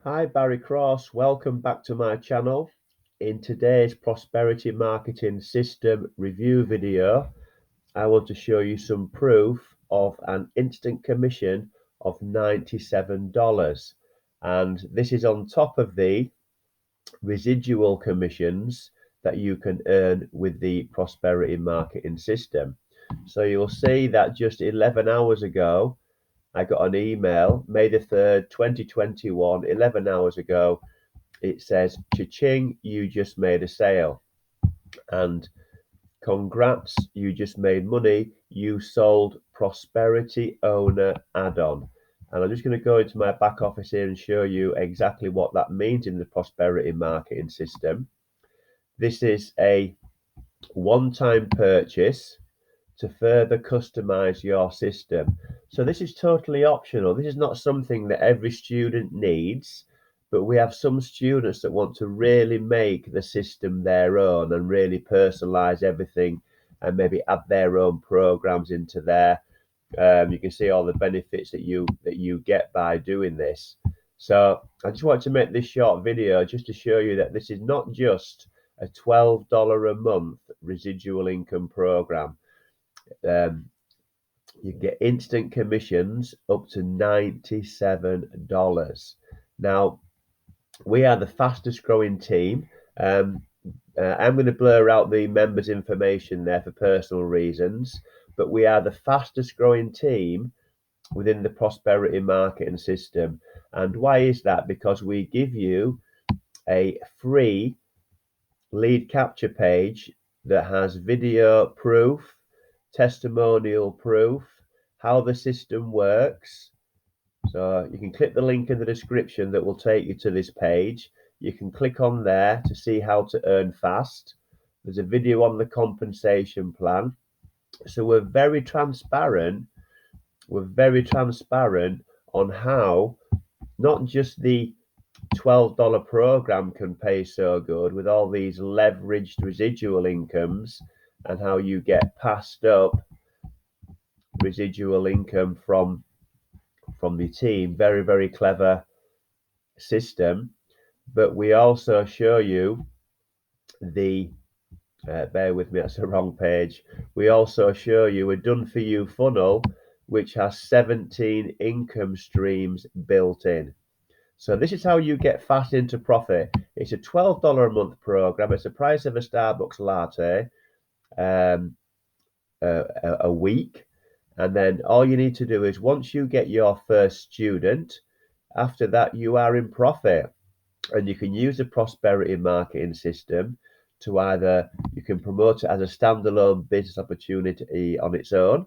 Hi, Barry Cross. Welcome back to my channel. In today's prosperity marketing system review video, I want to show you some proof of an instant commission of $97. And this is on top of the residual commissions that you can earn with the prosperity marketing system. So you'll see that just 11 hours ago, I got an email, May the 3rd, 2021, 11 hours ago. It says, cha-ching, you just made a sale. And congrats, you just made money. You sold Prosperity Owner add-on. And I'm just going to go into my back office here and show you exactly what that means in the prosperity marketing system. This is a one-time purchase to further customize your system. So this is totally optional. This is not something that every student needs, but we have some students that want to really make the system their own and really personalize everything and maybe add their own programs into there. You can see all the benefits that you get by doing this. So I just wanted to make this short video just to show you that this is not just a $12 a month residual income program. You get instant commissions up to $97. Now, we are the fastest growing team. I'm going to blur out the members' information there for personal reasons, but we are the fastest growing team within the prosperity marketing system. And why is that? Because we give you a free lead capture page that has video proof, testimonial proof, how the system works. So you can click the link in the description that will take you to this page. You can click on there to see how to earn fast. There's a video on the compensation plan. So we're very transparent. We're very transparent on how not just the $12 program can pay so good with all these leveraged residual incomes and how you get passed up residual income from the team. Very clever system. But we also show you the bear with me, that's the wrong page. We also show you a done for you funnel which has 17 income streams built in. So this is how you get fast into profit. It's a $12 a month program. It's the price of a Starbucks latte a week. And then all you need to do is once you get your first student, after that you are in profit. And you can use the prosperity marketing system to either, you can promote it as a standalone business opportunity on its own,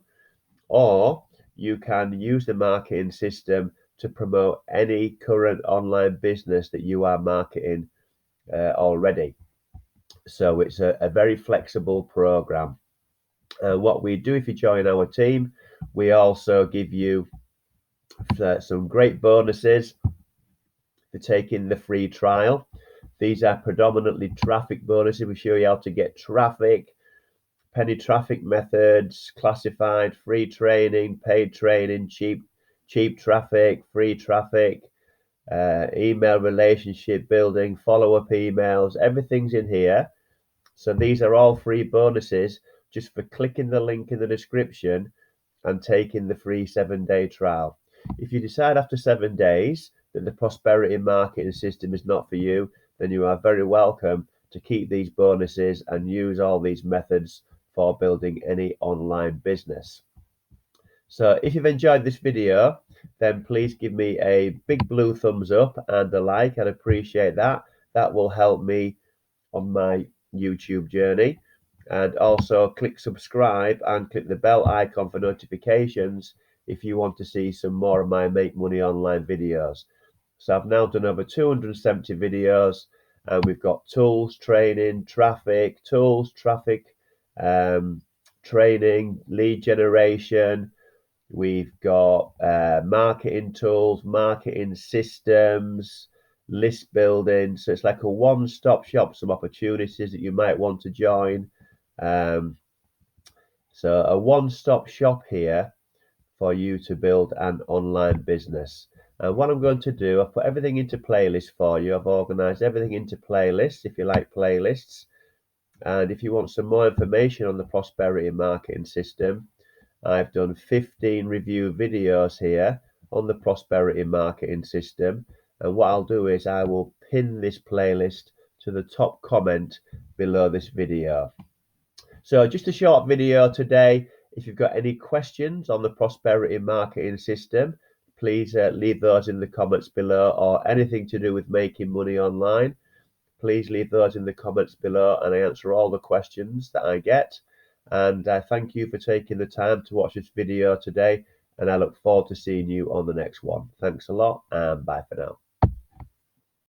or you can use the marketing system to promote any current online business that you are marketing already. So it's a very flexible program. What we do if you join our team, we also give you some great bonuses for taking the free trial. These are predominantly traffic bonuses. We show you how to get traffic, penny traffic methods, classified, free training, paid training, cheap traffic, free traffic, email relationship building, follow-up emails, everything's in here. So these are all free bonuses just for clicking the link in the description and taking the free 7-day trial. If you decide after 7 days that the prosperity marketing system is not for you, then you are very welcome to keep these bonuses and use all these methods for building any online business. So if you've enjoyed this video, then please give me a big blue thumbs up and a like. I'd appreciate that. That will help me on my YouTube journey. And also click subscribe and click the bell icon for notifications if you want to see some more of my Make Money Online videos. So I've now done over 270 videos, and we've got tools, training, traffic, tools, traffic, training, lead generation. We've got marketing tools, marketing systems, list building. So it's like a one-stop shop, some opportunities that you might want to join. So a one-stop shop here for you to build an online business. And what I'm going to do, I've put everything into playlists for you. I've organized everything into playlists if you like playlists. And if you want some more information on the prosperity marketing system, I've done 15 review videos here on the prosperity marketing system. And what I'll do is I will pin this playlist to the top comment below this video. So just a short video today. If you've got any questions on the prosperity marketing system, please leave those in the comments below, or anything to do with making money online. Please leave those in the comments below and I answer all the questions that I get. And I thank you for taking the time to watch this video today, and I look forward to seeing you on the next one. Thanks a lot and bye for now.